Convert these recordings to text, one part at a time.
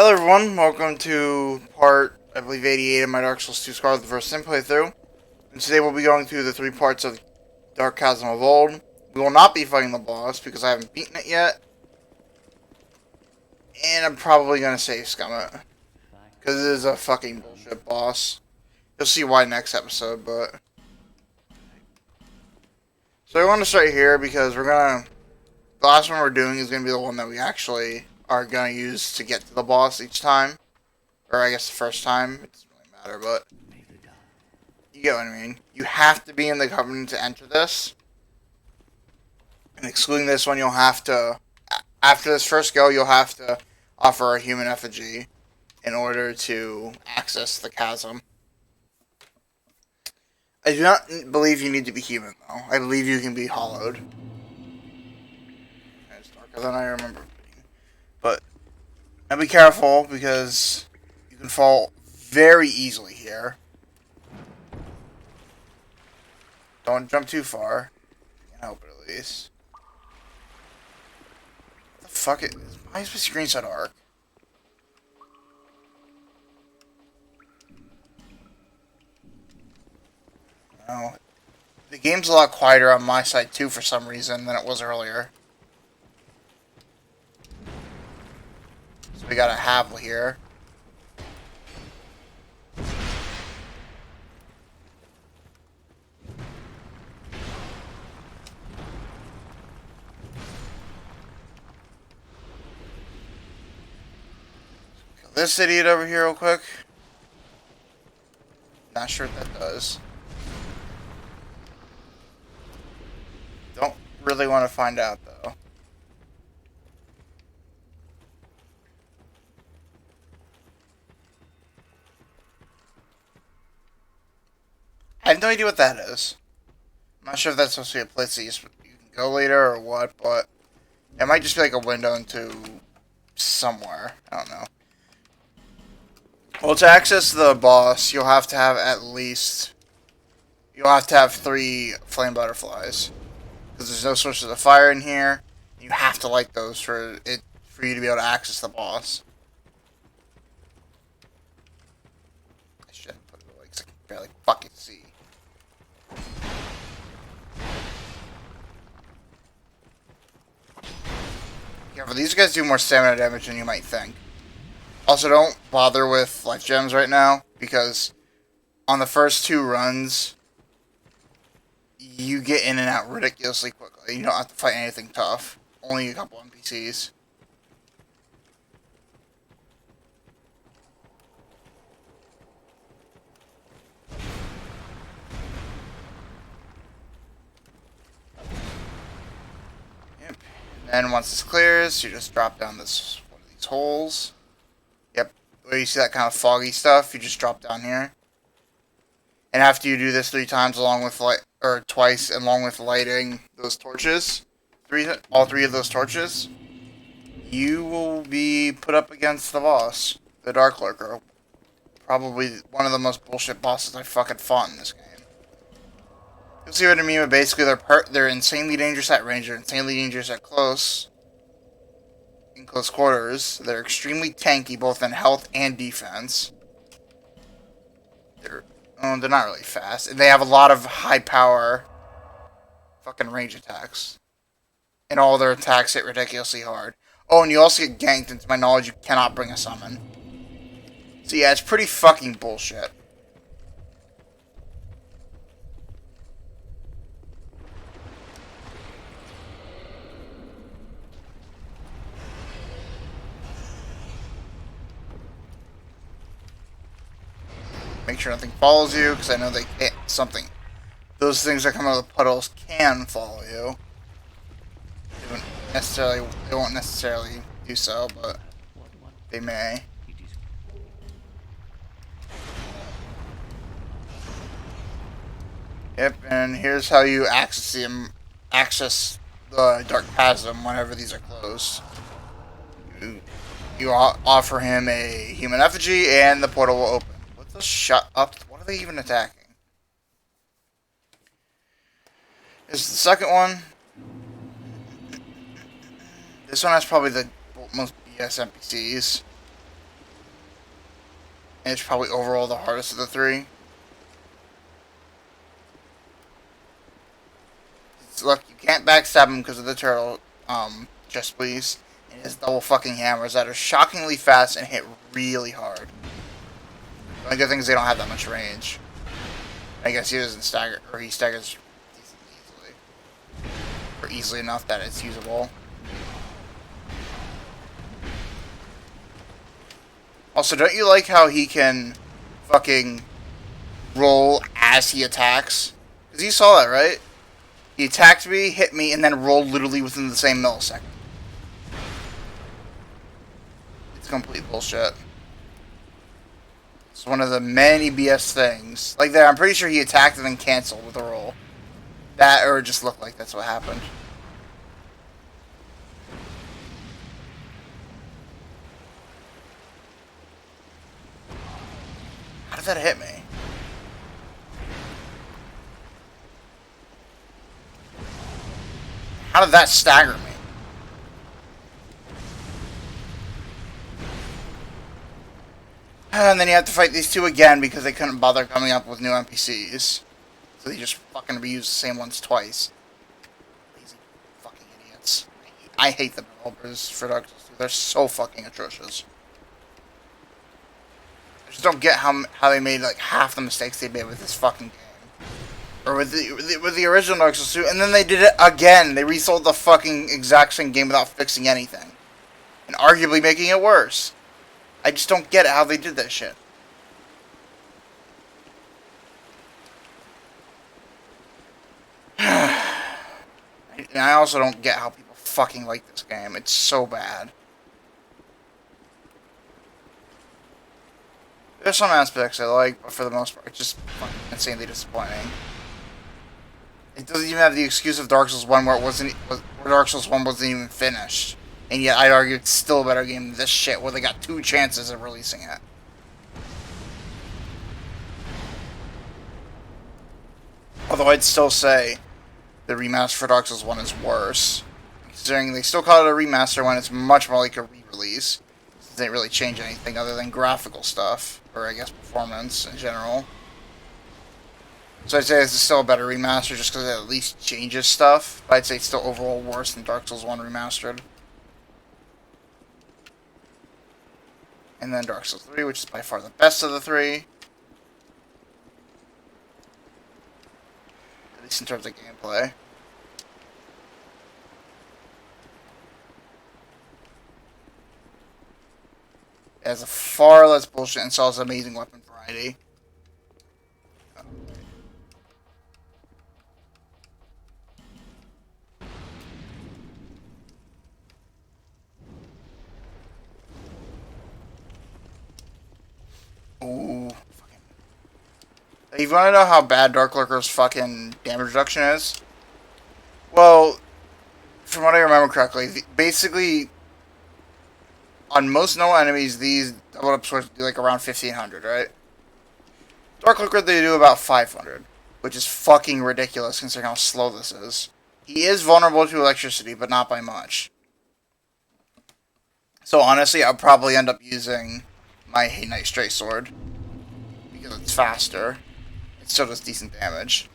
Hello everyone, welcome to part, I believe, 88 of my Dark Souls 2 Scarlet the First Sin playthrough. And today we'll be going through the 3 parts of Dark Chasm of Old. We will not be fighting the boss because I haven't beaten it yet. And I'm probably going to save scum it. Because it is a fucking bullshit boss. You'll see why next episode, but... So I want to start here because we're going to... The last one we're doing is going to be the one that we actually are going to use to get to the boss each time. Or I guess the first time. It doesn't really matter, but... You get what I mean. You have to be in the Covenant to enter this. And excluding this one, you'll have to... After this first go, you'll have to offer a human effigy in order to access the chasm. I do not believe you need to be human, though. I believe you can be hollowed. It's darker than I remember being. But, now be careful, because you can fall very easily here. Don't jump too far. You can help it at least. What the fuck is... Why is my screen so dark? No. The game's a lot quieter on my side too for some reason than it was earlier. So we got a Havel here. Kill this idiot over here real quick. Not sure what that does. Don't really want to find out though. I have no idea what that is. I'm not sure if that's supposed to be a place that you can go later or what, but it might just be like a window into somewhere. I don't know. Well, to access the boss, you'll have to have at least... You'll have to have 3 flame butterflies. Because there's no sources of fire in here. You have to light those for you to be able to access the boss. I shouldn't put it away because I can barely fucking see. Careful, these guys do more stamina damage than you might think. Also, don't bother with life gems right now, because on the first 2 runs, you get in and out ridiculously quickly. You don't have to fight anything tough. Only a couple NPCs. Yep. And then once this clears, you just drop down this one of these holes. Yep. Where you see that kind of foggy stuff, you just drop down here. And after you do this 3 times along with twice along with lighting those torches, all 3 of those torches, you will be put up against the boss, the Dark Lurker. Probably one of the most bullshit bosses I fucking fought in this game. You'll see what I mean, but basically they're insanely dangerous at range, they're insanely dangerous at in close quarters. They're extremely tanky both in health and defense. They're not really fast. And they have a lot of high power fucking range attacks. And all their attacks hit ridiculously hard. Oh, and you also get ganked, and to my knowledge, you cannot bring a summon. So yeah, it's pretty fucking bullshit. Make sure nothing follows you, because I know they can't, those things that come out of the puddles can follow you. They won't necessarily do so, but they may. Yep, and here's how you access the Dark Chasm whenever these are closed. You offer him a human effigy, and the portal will open. Let's shut up. What are they even attacking? This is the second one. This one has probably the most BS NPCs. And it's probably overall the hardest of the three. Look, you can't backstab him because of the turtle, just please. And his double fucking hammers that are shockingly fast and hit really hard. The only good thing is they don't have that much range. I guess he doesn't stagger, or he staggers easily. Or easily enough that it's usable. Also, don't you like how he can fucking roll as he attacks? Because you saw that, right? He attacked me, hit me, and then rolled literally within the same millisecond. It's complete bullshit. It's one of the many BS things. Like that, I'm pretty sure he attacked and then canceled with a roll. That, or it just looked like that's what happened. How did that hit me? How did that stagger me? And then you have to fight these two again because they couldn't bother coming up with new NPCs. So they just fucking reused the same ones twice. Lazy fucking idiots. I hate the developers for Dark Souls 2. They're so fucking atrocious. I just don't get how they made like half the mistakes they made with this fucking game. Or with the original Dark Souls 2, and then they did it again. They resold the fucking exact same game without fixing anything. And arguably making it worse. I just don't get it how they did that shit. And I also don't get how people fucking like this game. It's so bad. There's some aspects I like, but for the most part, it's just fucking insanely disappointing. It doesn't even have the excuse of Dark Souls 1 where Dark Souls 1 wasn't even finished. And yet I'd argue it's still a better game than this shit where they got 2 chances of releasing it. Although I'd still say the remaster for Dark Souls 1 is worse. Considering they still call it a remaster when it's much more like a re-release. It didn't really change anything other than graphical stuff. Or I guess performance in general. So I'd say it's still a better remaster just because it at least changes stuff. But I'd say it's still overall worse than Dark Souls 1 remastered. And then Dark Souls 3, which is by far the best of the 3. At least in terms of gameplay. It has a far less bullshit and still has amazing weapon variety. Ooh. If you want to know how bad Dark Lurker's fucking damage reduction is? Well, from what I remember correctly, basically, on most normal enemies, these double up swords do like around 1500, right? Dark Lurker, they do about 500, which is fucking ridiculous considering how slow this is. He is vulnerable to electricity, but not by much. So honestly, I'll probably end up using my Hate Knight Straight Sword because it's faster. It still does decent damage.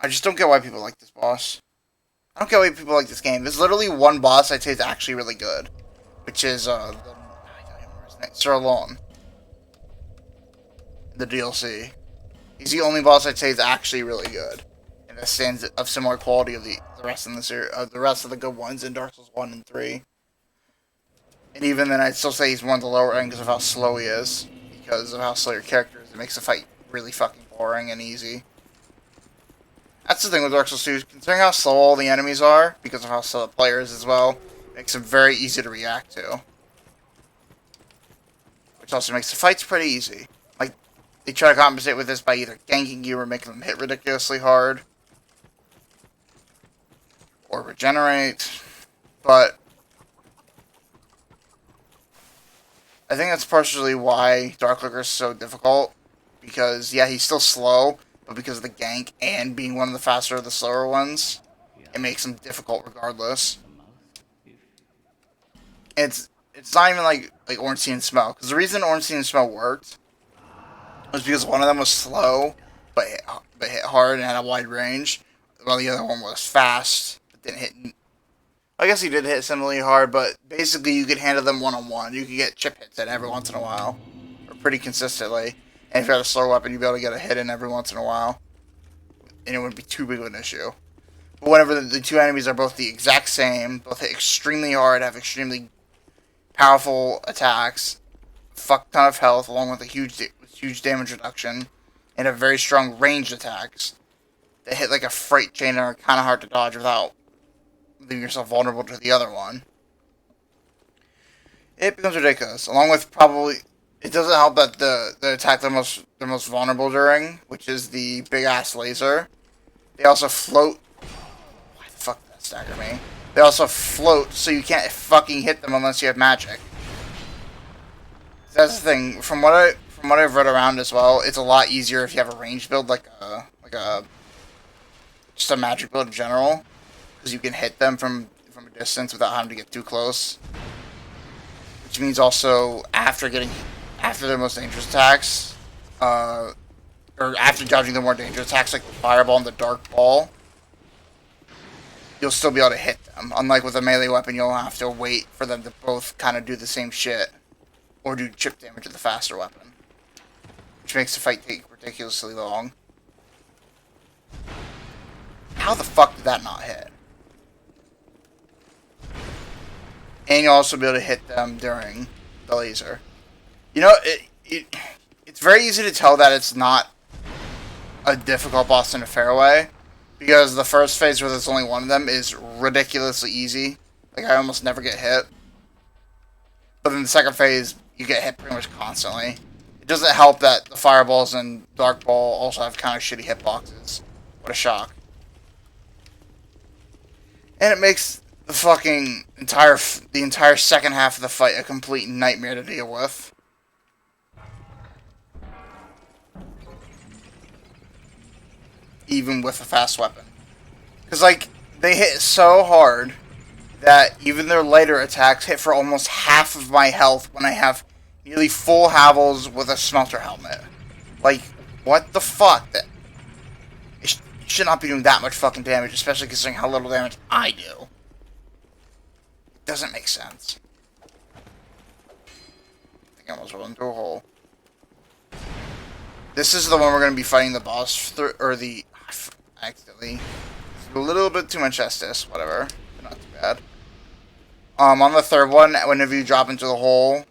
I just don't get why people like this boss. I don't get why people like this game. There's literally one boss I'd say is actually really good, which is I don't remember his name, Sir Alone. The DLC. He's the only boss I'd say is actually really good, and that stands of similar quality of the rest in the series, the rest of the good ones in Dark Souls 1 and 3. And even then, I'd still say he's one of the lower end because of how slow he is, because of how slow your character is. It makes the fight really fucking boring and easy. That's the thing with Dark Souls 2, considering how slow all the enemies are, because of how slow the player is as well, it makes them very easy to react to. Which also makes the fights pretty easy. Like, they try to compensate with this by either ganking you or making them hit ridiculously hard. Or regenerate. But I think that's partially why Dark Lurker is so difficult. Because, yeah, he's still slow, but because of the gank and being one of the faster of the slower ones, it makes him difficult regardless. It's not even like Orange Sea and Smell, because the reason Orange Sea and Smell worked was because one of them was slow, but hit hard and had a wide range, while the other one was fast, but didn't hit. I guess he did hit similarly hard, but basically you could handle them one-on-one. You could get chip hits in every once in a while, or pretty consistently. And if you had a slow weapon, you'd be able to get a hit in every once in a while, and it wouldn't be too big of an issue. But whenever the two enemies are both the exact same, both hit extremely hard, have extremely powerful attacks, fuck ton of health, along with a huge damage reduction, and have very strong ranged attacks that hit like a freight train and are kind of hard to dodge without leaving yourself vulnerable to the other one, it becomes ridiculous. Along with probably, it doesn't help that the attack they're most vulnerable during, which is the big ass laser. They also float. Why the fuck did that stagger me? They also float, so you can't fucking hit them unless you have magic. That's the thing. From what I've read around as well, it's a lot easier if you have a range build, like a just a magic build in general, because you can hit them from a distance without having to get too close. Which means also after their most dangerous attacks, or after dodging the more dangerous attacks like the fireball and the dark ball, you'll still be able to hit them. Unlike with a melee weapon, you'll have to wait for them to both kind of do the same shit, or do chip damage with the faster weapon, which makes the fight take ridiculously long. How the fuck did that not hit? And you'll also be able to hit them during the laser. You know, it's very easy to tell that it's not a difficult boss in a fair way, because the first phase where there's only one of them is ridiculously easy. Like, I almost never get hit. But then the second phase, you get hit pretty much constantly. It doesn't help that the fireballs and dark ball also have kind of shitty hitboxes. What a shock. And it makes the fucking entire second half of the fight a complete nightmare to deal with. Even with a fast weapon. Because, like, they hit so hard that even their lighter attacks hit for almost half of my health when I have nearly full Havels with a smelter helmet. Like, what the fuck? It should not be doing that much fucking damage, especially considering how little damage I do. It doesn't make sense. I think I almost rolled into a hole. This is the one we're going to be fighting the boss through, or the... accidentally. A little bit too much Estus, whatever. But not too bad. On the third one, whenever you drop into the hole,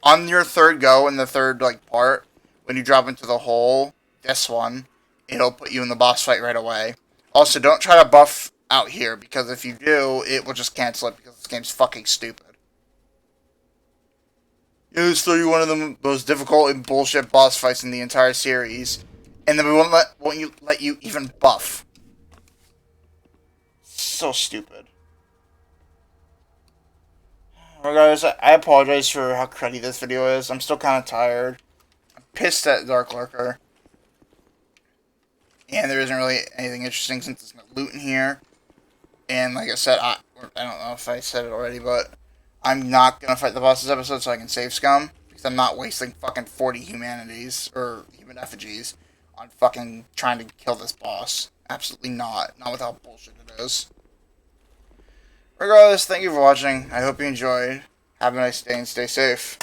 on your third go in the third, like, part, when you drop into the hole, this one, it'll put you in the boss fight right away. Also, don't try to buff out here, because if you do, it will just cancel it, because this game's fucking stupid. It's still one of the most difficult and bullshit boss fights in the entire series, and then we won't let you even buff. So stupid. Well, guys, I apologize for how cruddy this video is. I'm still kind of tired. I'm pissed at Dark Lurker. And there isn't really anything interesting since there's no loot in here. And like I said, I don't know if I said it already, but I'm not going to fight the boss this episode so I can save scum. Because I'm not wasting fucking 40 humanities, or human effigies, on fucking trying to kill this boss. Absolutely not. Not with how bullshit it is. Regardless, thank you for watching. I hope you enjoyed. Have a nice day and stay safe.